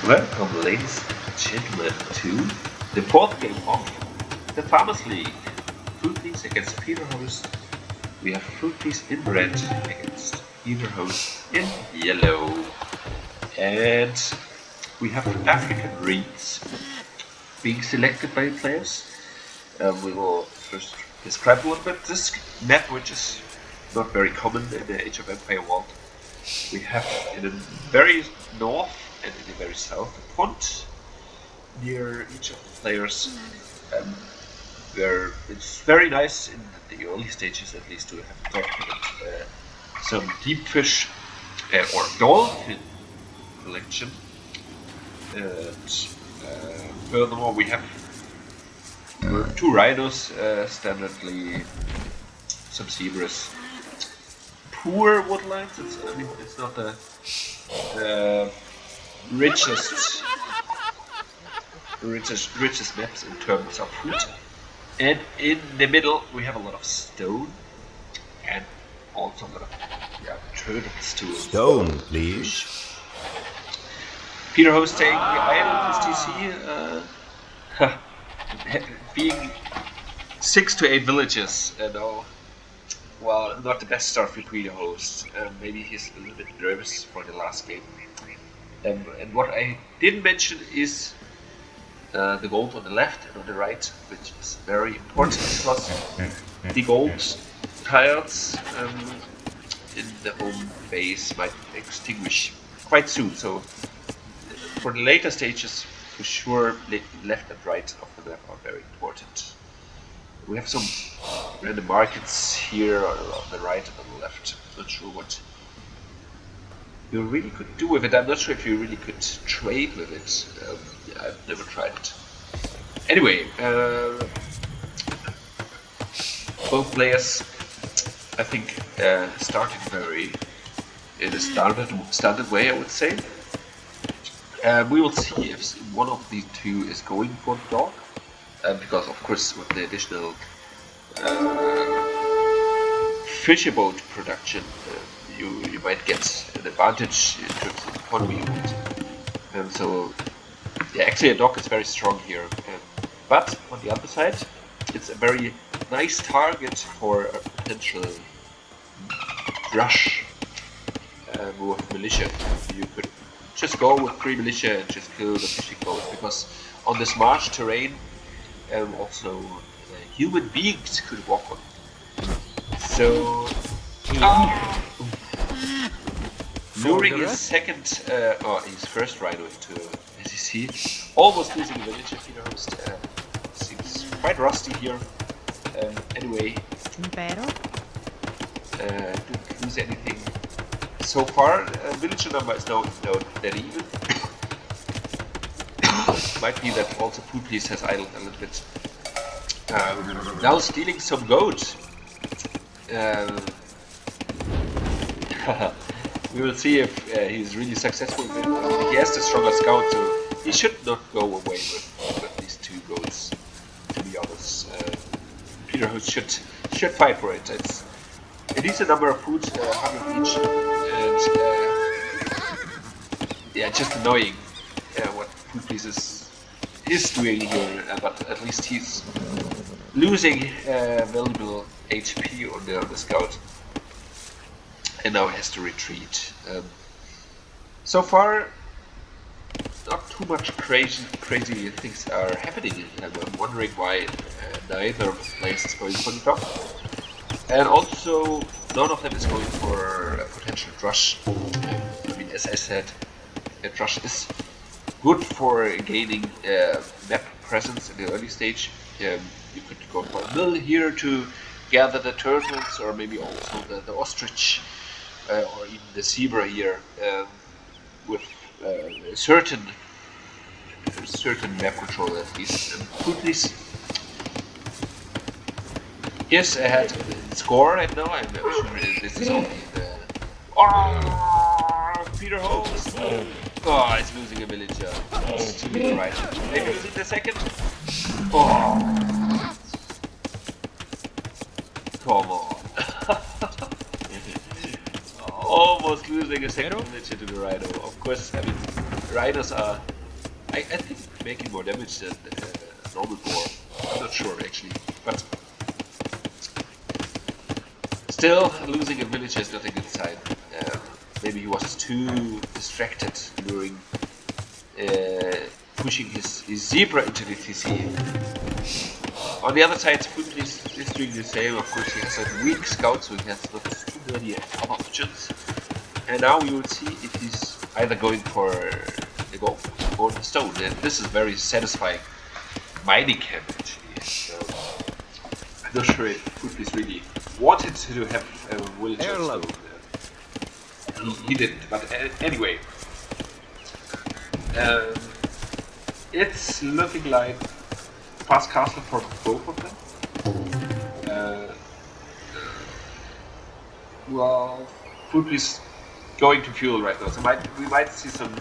Welcome, ladies and gentlemen, to the fourth game of the Farmers League. Fruitleys against Peterhost. We have Fruitleys in red against Peterhost in yellow. And we have African Reeds being selected by the players. We will first describe a little bit this map, which is not very common in the Age of Empire world. We have in the very north and in the very south a pond near each of the players, where it's very nice in the early stages at least to have documented some deep fish or dolphin collection. And furthermore, we have two rhinos, standardly some zebras. Poor woodlands. It's not the richest maps in terms of food. And in the middle we have a lot of stone and also a lot of turtles too. Stone, please. Peterhost taking the island is DC, being 6 to 8 villages, no. Well, not the best start for Peterhost. Maybe he's a little bit nervous for the last game. And what I didn't mention is the gold on the left and on the right, which is very important because the gold tiles in the home base might extinguish quite soon. So for the later stages, for sure, left and right of the map are very important. We have some random markets here on the right and on the left. I'm not sure what you really could do with it. I'm not sure if you really could trade with it. I've never tried it. Anyway, both players, I think, started very in a standard way, I would say. We will see if one of these two is going for the dog. Because of course with the additional fisher boat production you might get an advantage in terms of economy. So yeah, actually a dock is very strong here, but on the other side it's a very nice target for a potential rush with militia. You could just go with 3 militia and just kill the fishing boat, because on this marsh terrain also human beings could walk on. So luring his second or his first rhino into SEC, almost losing the village of Peterhost. Seems quite rusty here. Anyway, didn't lose anything so far. Villager number is now dead even. Might be that also Fruitleys has idled a little bit. Now stealing some goat. We will see if he's really successful with it. He has the stronger scout, so he should not go away with these 2 goats, to be honest. Peterhost should fight for it. It's a decent number of food, 100 each, and yeah, just annoying what Fruitleys is doing here, but at least he's losing valuable HP on the scout, and now has to retreat. So far, not too much crazy things are happening. I'm wondering why neither of the players is going for the top, and also none of them is going for a potential drush. I mean, as I said, a drush is good for gaining map presence in the early stage. You could go for a mill here to gather the turtles, or maybe also the ostrich, or even the zebra here, with a certain map control at least. Fruitleys is ahead in score right now. I'm sure this is only the Peterhost. Oh, it's losing a villager. To the right. Maybe losing the second. Oh, come on. Almost losing a second villager to the rhino. Of course, I mean, rhinos are I think making more damage than normal boar. I'm not sure actually, but still losing a villager is not a good sign. Maybe he was too distracted during pushing his zebra into the TC. On the other side, Footleys is doing the same. Of course, he has a weak scout, so he has not too many other options. And now we will see if he's either going for the gold or the stone. And this is very satisfying mining camp actually. So I'm not sure if Footleys really wanted to have a villager. So, he didn't. But anyway, it's looking like fast castle for both of them. Well, Footleys going to fuel right now, so we might see some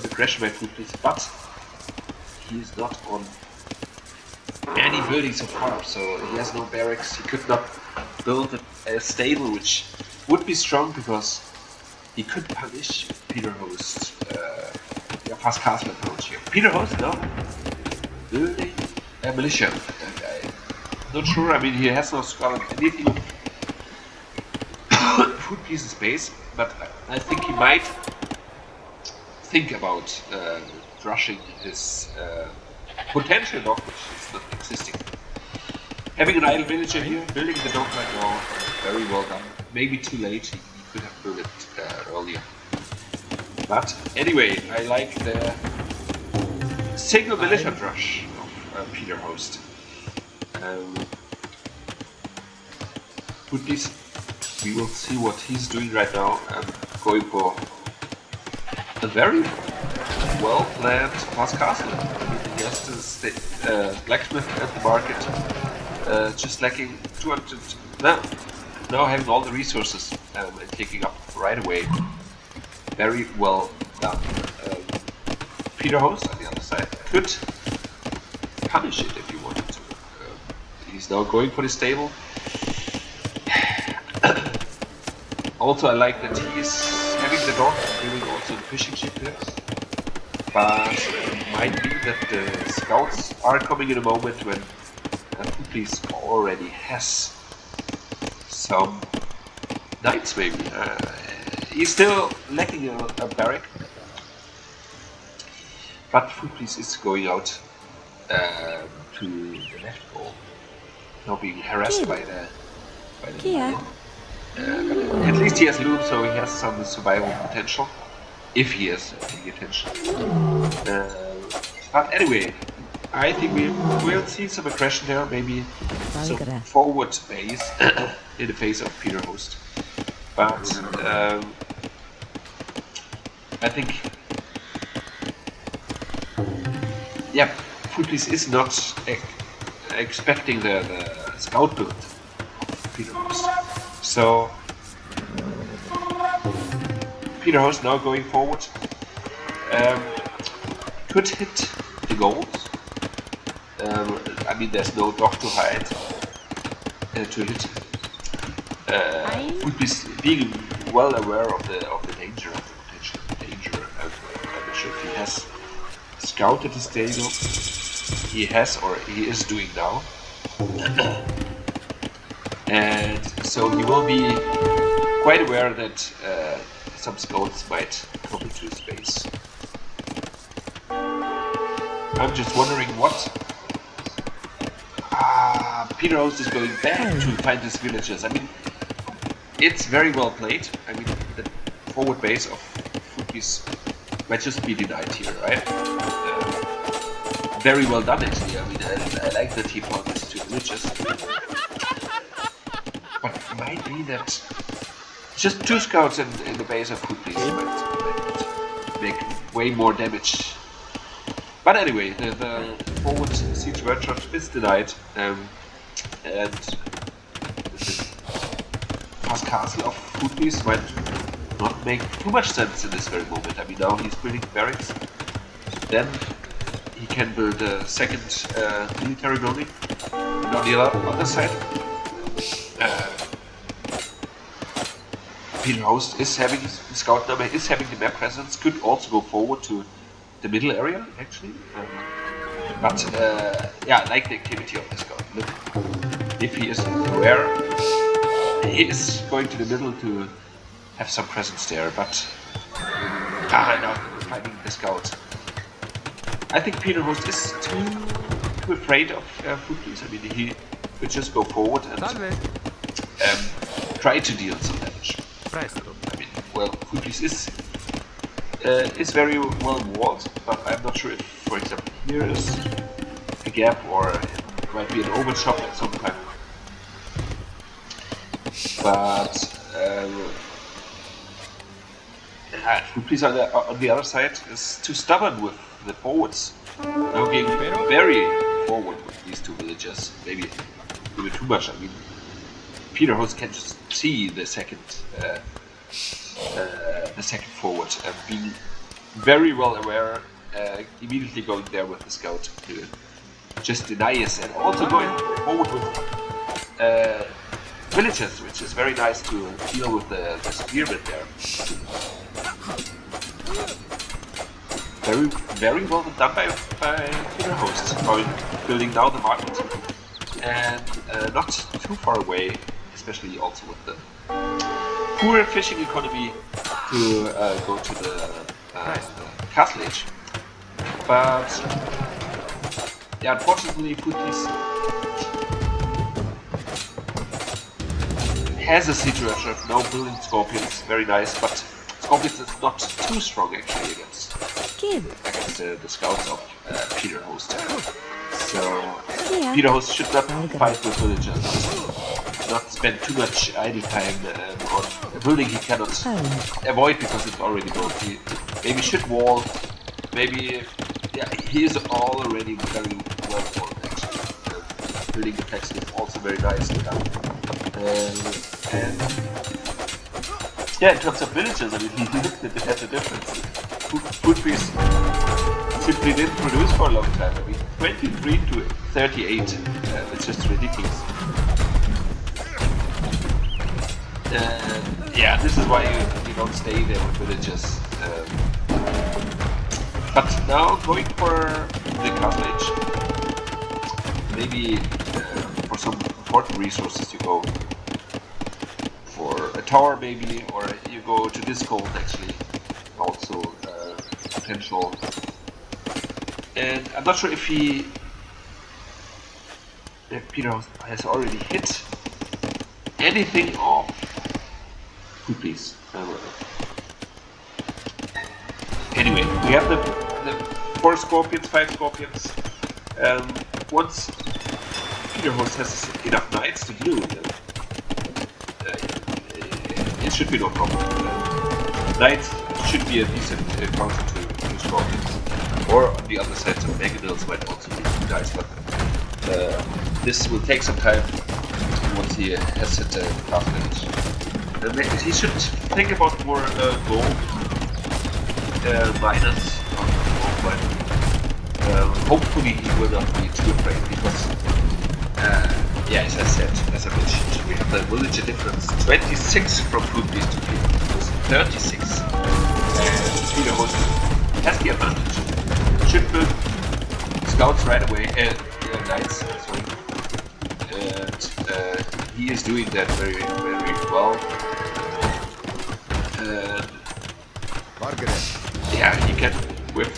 aggression by Footleys, but he is not on any building so far, so he has no barracks. He could not build a stable, which would be strong because he could punish Peterhost. Fast castle approach here. Peterhost, no, building a militia. I'm not sure. I mean, he has not got anything Footleys space, but I think he might think about rushing his potential dog, which is not existing. Having an idle villager here, building the dog right now, very well done. Maybe too late, he could have built it earlier. But anyway, I like the single militia rush of Peterhost. Footleys, we will see what he's doing right now. Going for a very well planned fast castle. He has the blacksmith at the market, just lacking 200. Now having all the resources and taking up right away. Very well done. Peterhost on the other side could punish it if he wanted to. He's now going for the stable. Also, I like that he is having the dog, doing also the fishing ship here. But it might be that the scouts are coming in a moment when Footleys already has some knights, maybe. He's still lacking a barrack, but Footleys is going out to the left goal, now being harassed by the lion. But at least he has loot, so he has some survival potential, if he has any attention. But anyway, I think we will see some aggression there, maybe some forward base in the face of Peterhost. But I think, yeah, Footleys is not expecting the scout build of Peterhost. So Peterhost now going forward could hit the goals. I mean, there's no dog to hide to hit. Footleys being well aware of the danger, of the potential danger. I'm sure he has scouted the stable. He has, or he is doing now. And so he will be quite aware that some scouts might come into his base. I'm just wondering what Peterhost is going back to find his villagers. I mean, it's very well played. I mean, the forward base of Footleys might just be denied here, right? Very well done, actually. I mean, I like that he found these two villages. But it might be that just two scouts in the base of Footleys might make way more damage. But anyway, the forward siege workshop is denied, and the fast castle of Footleys might not make too much sense in this very moment. I mean, now he's building barracks, then he can build a second military building. And on the other side, Peterhost is having his scout number, is having the map presence, could also go forward to the middle area actually. But yeah, I like the activity of the scout. Look, if he is aware, he is going to the middle to have some presence there. But now finding the scout. I think Peter Host is too afraid of Footloose. I mean, he could just go forward and try to deal some damage. I mean, well, Footloose is very well walled, but I'm not sure if, for example, here is a gap or it might be an overshot at some time. But Footloose on the other side is too stubborn with the forwards. Now getting very forward with these two villagers. Maybe a bit too much. I mean, Peter Host can just see the second forward and being very well aware, immediately going there with the scout to just deny us, and also going forward with villagers, which is very nice to deal with the spearmen there. Very well done by Peter Host, building down the market, and not too far away, especially also with the poor fishing economy, to go to the castle age. But yeah, unfortunately, Footloose has a situation of now building Scorpions, very nice, but Scorpions is not too strong actually against the scouts of Peter Host. So Peter Host should not fight with villagers, not spend too much idle time on a building he cannot avoid because it's already built. He maybe should wall, maybe, yeah, he is already very well walled actually. Building attacks is also very nice. And yeah, in terms of villages, I mean, he looked at the difference. Footloose simply didn't produce for a long time. I mean, 23 to 38, it's just ridiculous. Yeah, this is why you don't stay there with villages. But now going for the cartilage, maybe for some important resources you go for a tower maybe, or you go to this gold actually, also potential. And I'm not sure if Peter has already hit anything off Footloose. Anyway, we have the 4 scorpions, 5 scorpions. Once Peter Host has enough knights to deal with them, it should be no problem. Knights should be a decent counter to scorpions. Or on the other side, some Megadils might also be nice, but this will take some time once he has hit the cartilage. He should think about more gold miners on gold mining. Hopefully he will not be too afraid because, yeah, as I mentioned, we have the villager difference 26 from Footloose to Peter Host, 36. And Peter Host has the advantage. Should build scouts right away, knights, sorry. And he is doing that very, very well. Yeah, he can, with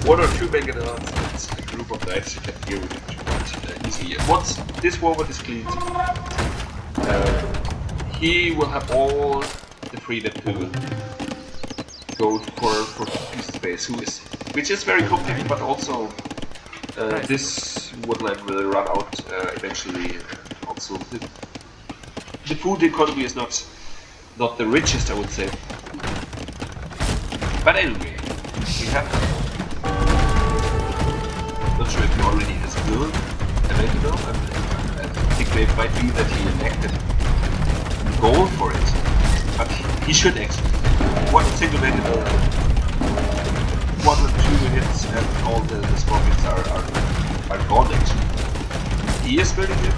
1 or 2 Megadons and a group of knights, he can deal with it quite easily. And once this forward is cleaned, he will have all the freedom to go for piece of space, which is very complicated, but also this woodland will run out eventually. Also, the food economy is not the richest, I would say. But anyway, we have. Not sure if he already has built a Megadol. I think it might be that he elected gold for it, but he should actually. One single Megadol, 1 or 2 hits, and all the scorpions are gone actually. He is building it,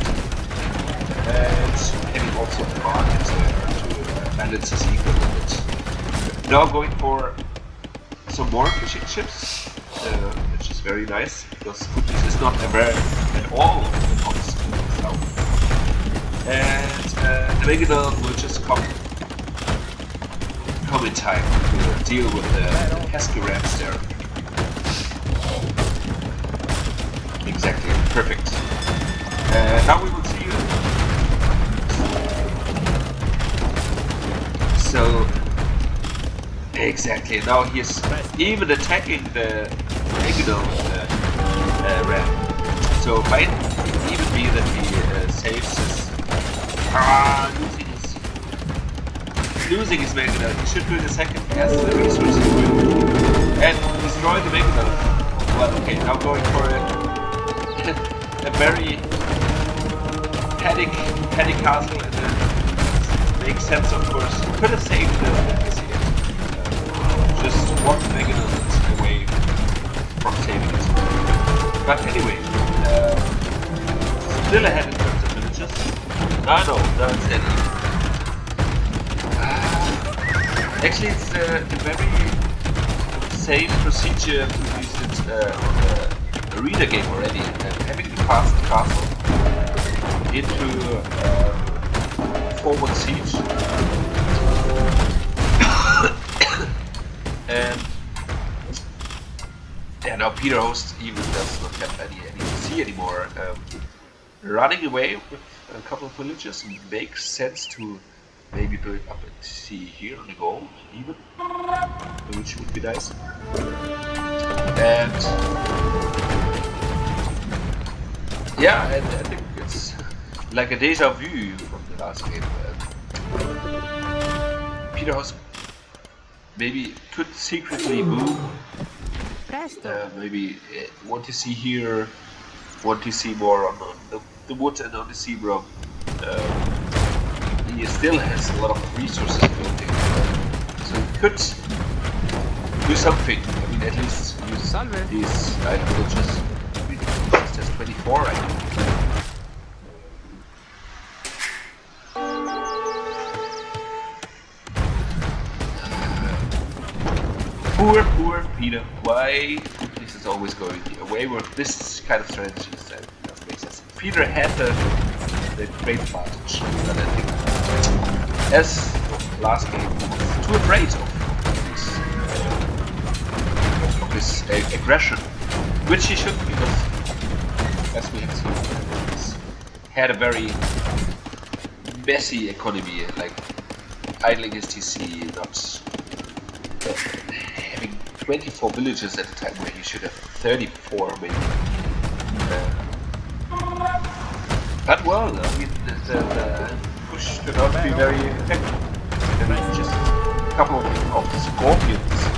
and having also the market to balance his ego a bit. Now going for some more fishing ships, which is very nice because Footloose is not aware at all of the south. And the Megadon will just come in time to deal with the pesky rams there. Exactly, perfect. Now we will see. So exactly, now he's even attacking the Megadon ram. So it might even be that he saves his losing his Megadon. He should do the second. He has the resources to it. And destroy the Megadon. Well, okay, now going for a very heady castle, and makes sense, of course. Could have saved the NPC. Just one Megadon away from saving it. But anyway, still ahead in terms of villages. Ah no, that's it. Actually, it's the very same procedure we used it on the arena game already. Having to pass the castle into forward siege. And yeah, now Peter Host even does not have any PC anymore. Running away with a couple of villages makes sense to maybe build up a TC here on the gold, even, which would be nice. And yeah, and I think it's like a deja vu from the last game. Peter House maybe could secretly move. Maybe want to see here, want to see more on the wood and on the sea bro. He still has a lot of resources building, so he could do something. I mean, at least use these item villages. I mean, there's 24 right now. Poor Peter. Why this is always going away with this kind of strategies? That doesn't make sense. Peter had the great advantage, but I think as last game he was too afraid of his aggression, which he shouldn't, because as we have seen, he had a very messy economy, like idling his TC, not having 24 villages at a time where he should have 34 maybe. But well, I mean, the push turned out to be very effective. And just a couple of scorpions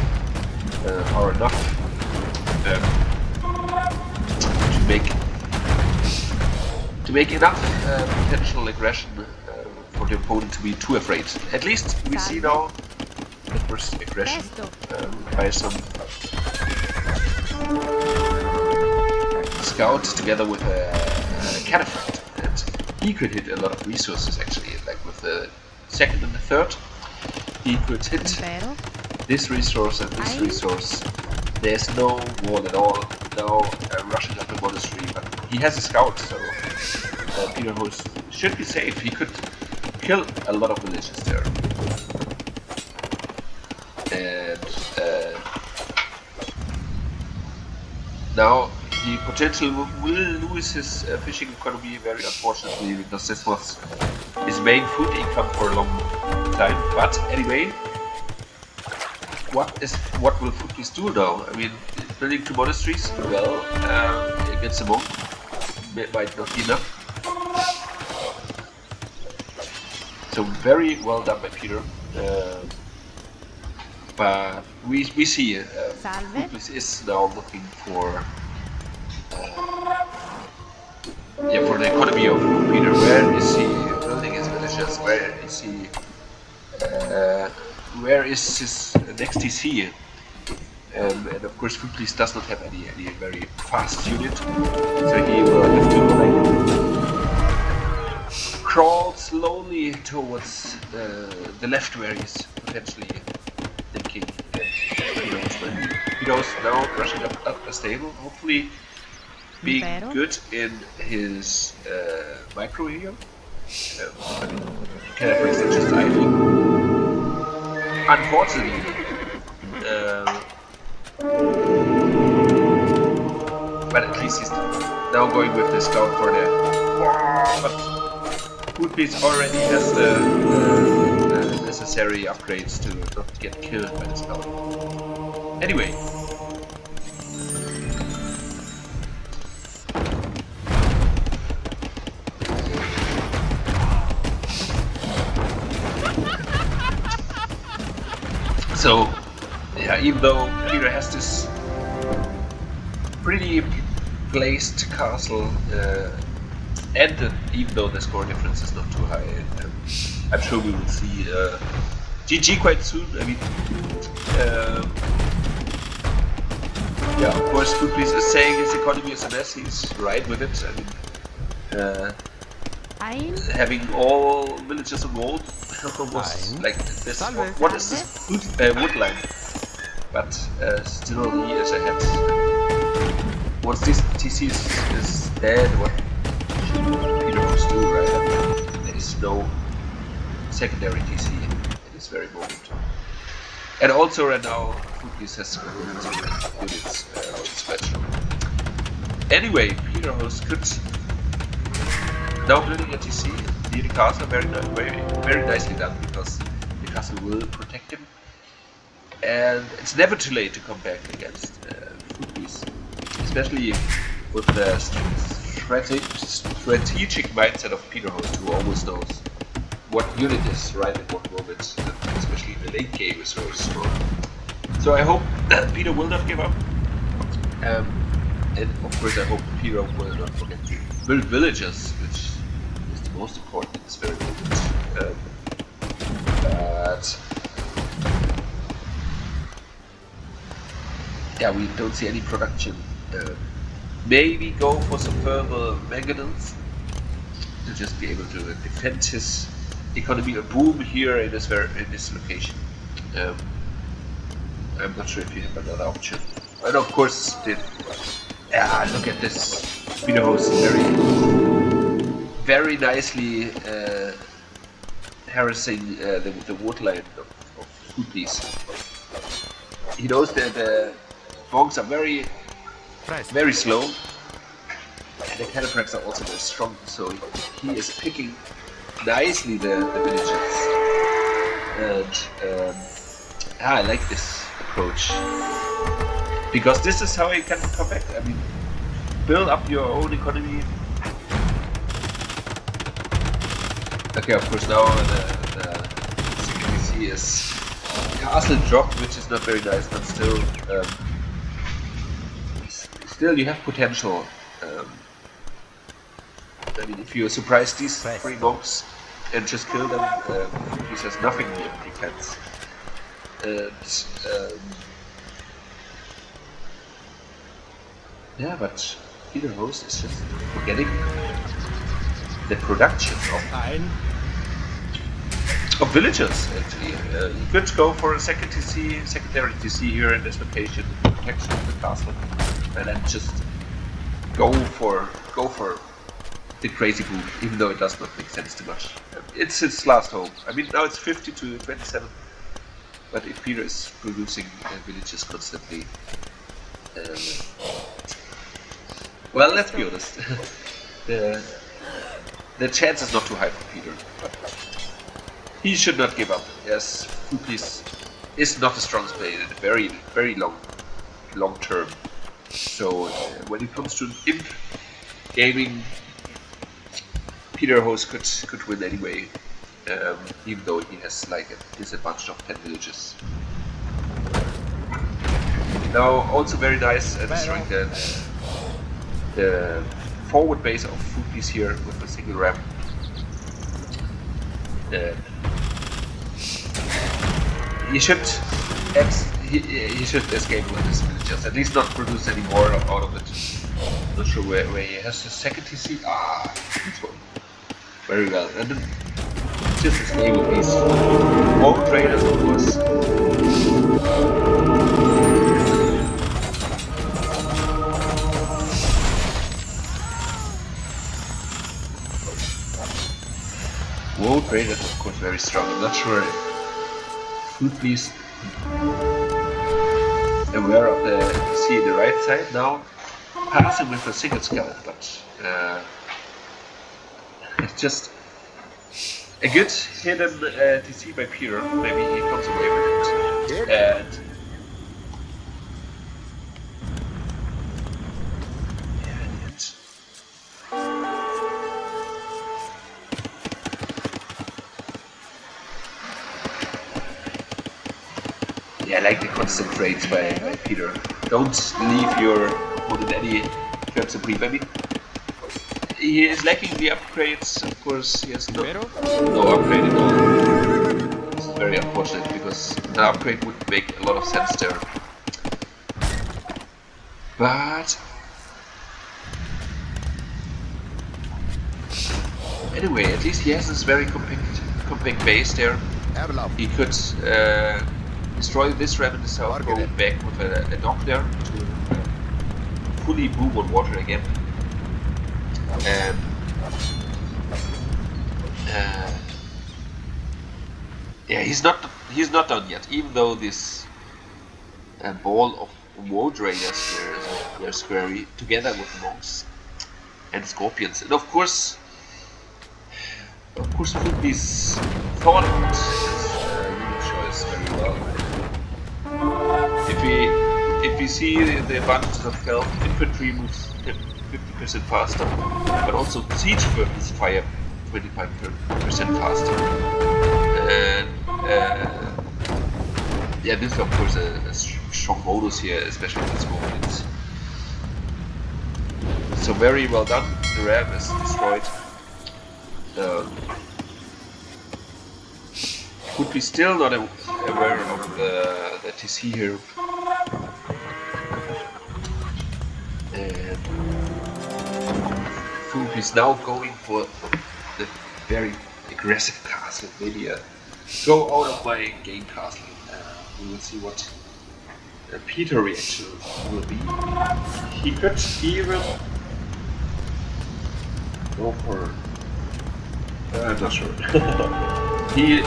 are enough to make enough potential aggression for the opponent to be too afraid. At least we see now the first aggression by some scout together with a cataphract. He could hit a lot of resources actually, like with the second and the third. He could hit this resource and this resource. There's no wall at all, no rushing up the monastery, but he has a scout, so Peter Host should be safe. He could kill a lot of villages there. And now he potentially will lose his fishing economy, very unfortunately, because this was his main food income for a long time. But anyway, what will Footloose do now? I mean, building 2 monasteries, well, against a monk might not be enough. So very well done by Peter. But we see Footloose is now looking for for the economy of Peter. Where is he building his villages? Where is his next TC? And of course Footloose does not have any very fast unit, so he will have to crawl slowly towards the left, where he's potentially thinking Peter was going. Peter's now rushing up a stable, hopefully being Pero? good in his micro here. I mean, Calabrese are just idle. Unfortunately, but at least he's now going with the scout for the. But Foodbeast already has the necessary upgrades to not get killed by the scout. Anyway. So, yeah, even though Peter has this pretty placed castle, and even though the score difference is not too high, I'm sure we will see GG quite soon. I mean, yeah, of course, Foodbeast is saying his economy is a mess. He's right with it. I mean, having all villages of gold was like this. What is this woodland? But still, he is ahead. Once this TC is dead, what should Peter must do, right? I mean, there is no secondary TC in this very moment. And also right now, Foodbeast has units special. Anyway, Peter Host could now building a TC near the castle, very nicely done, because the castle will protect him. And it's never too late to come back against Foodbeast, especially with the strategic mindset of Peter Host, who always knows what unit is right at what moment, especially in the late game is very strong. So I hope that Peter will not give up. And of course I hope Peter will not forget to build villagers, which is the most important in this very moment. But yeah, we don't see any production. Maybe go for some further manganese to just be able to defend his economy, a boom here in this location. I'm not sure if you have another option. And of course, look at this. Peter Host very nicely harassing the woodland of Foodbeast. He knows that the bongs are very slow, and the Cataphrax are also very strong, so he is picking nicely the villages. And I like this approach, because this is how you can come back. I mean, build up your own economy. Okay, of course now the CPC is castle dropped, which is not very nice, but still, you have potential. I mean, if you surprise these 3 monks and just kill them, he has nothing in defense. And yeah, but Peter Host is just forgetting the production of villagers. Actually, you could go for a secondary TC here in this location, protection of the castle, and then just go for the crazy boom, even though it does not make sense too much. It's its last hope. I mean, now it's 50 to 27, but if Peter is producing villages constantly, well, let's be honest, the chance is not too high for Peter, but he should not give up. Yes, Foodbeast is not the strongest player in the very long term. So when it comes to imp gaming, Peter Host could win anyway, even though he has like a disadvantage of 10 villages. Now, also very nice destroying the forward base of Foodbeast here with a single ram. He should escape with his villagers, at least not produce any more out of it. Not sure where he has his second TC. Ah, this one. Very well. And then just escape with these more traders, of course. very strong. I'm not sure if Food Please aware of the TC the right side now, passing with a single skeleton, but it's just a good hidden TC by Peter. Maybe he comes away with it. And yeah, I like the constant trades by Peter. Don't leave your opponent any terms of brief. I mean, he is lacking the upgrades. Of course, he has no upgrade at all. This is very unfortunate because an upgrade would make a lot of sense there. But anyway, at least he has this very compact base there. He could destroy this ram in the south, go back with a dock there to fully boom on water again. And yeah, he's not done yet. Even though this ball of Woad Raiders they're squarey together with monks and scorpions, and of course, Foodbeast thought about his unit choice very well. If we see the advantages of health, infantry moves 50% faster, but also siege weapons fire 25% faster. And yeah, this is of course a strong bonus here, especially with scorpions. So very well done. The ram is destroyed. Would be still not aware of the TC here. And Food is now going for the very aggressive castle. Maybe go out of my game castle. We will see what Peter reaction will be. He could even go for... I'm not sure. He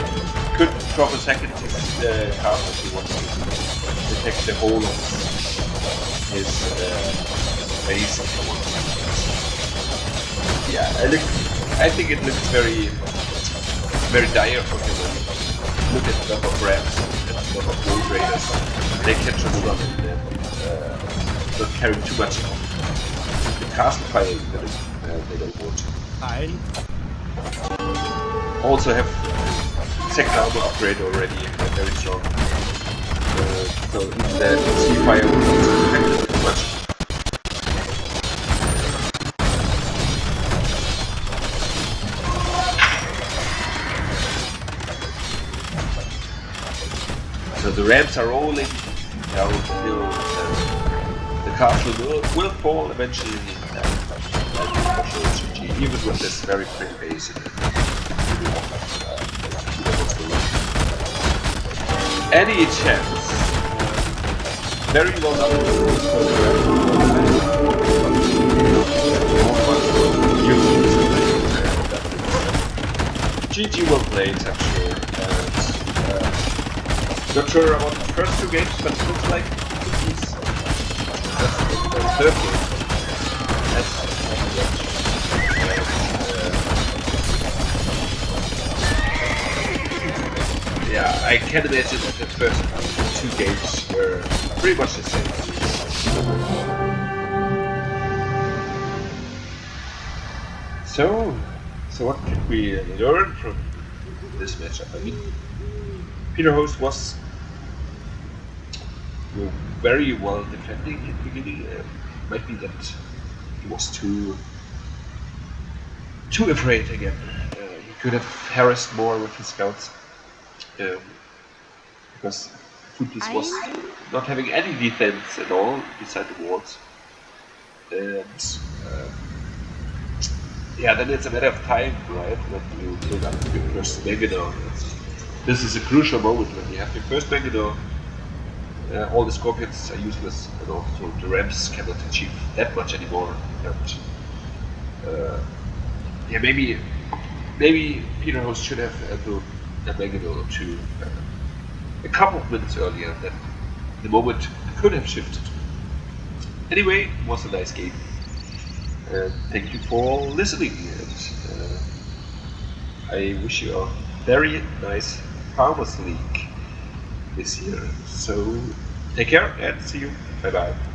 could drop a second castle if he wants to protect the whole of his base. Yeah, I think it looks very dire for him. Look at the number of rams and the number of Woad Raiders. They can just run in there, not carrying too much of the castle fire they don't want. Also have second armor upgrade already, very strong. So even the sea fire will not affect it too much. So the rams are rolling downhill. The castle will fall eventually. Even with this very pretty base. Any chance? Very well done. GG well played, I'm sure. Not sure about the first two games, but it looks like he's the third game. Yeah, I can imagine that the first two games were pretty much the same. So what did we learn from this matchup? I mean, Peter Host was very well defending in the beginning. Might be that he was too afraid again. He could have harassed more with his scouts. Because Foodbeast was not having any defense at all beside the walls. And yeah, then it's a matter of time, right? When you build up your first Megadon. This is a crucial moment when you have your first Megadon. All the scorpions are useless, and also the rams cannot achieve that much anymore. And yeah, maybe Peter Host should have Mangalore to a couple of minutes earlier than the moment I could have shifted. Anyway, it was a nice game. And thank you for listening. And I wish you a very nice Farmers League this year. So take care and see you. Bye bye.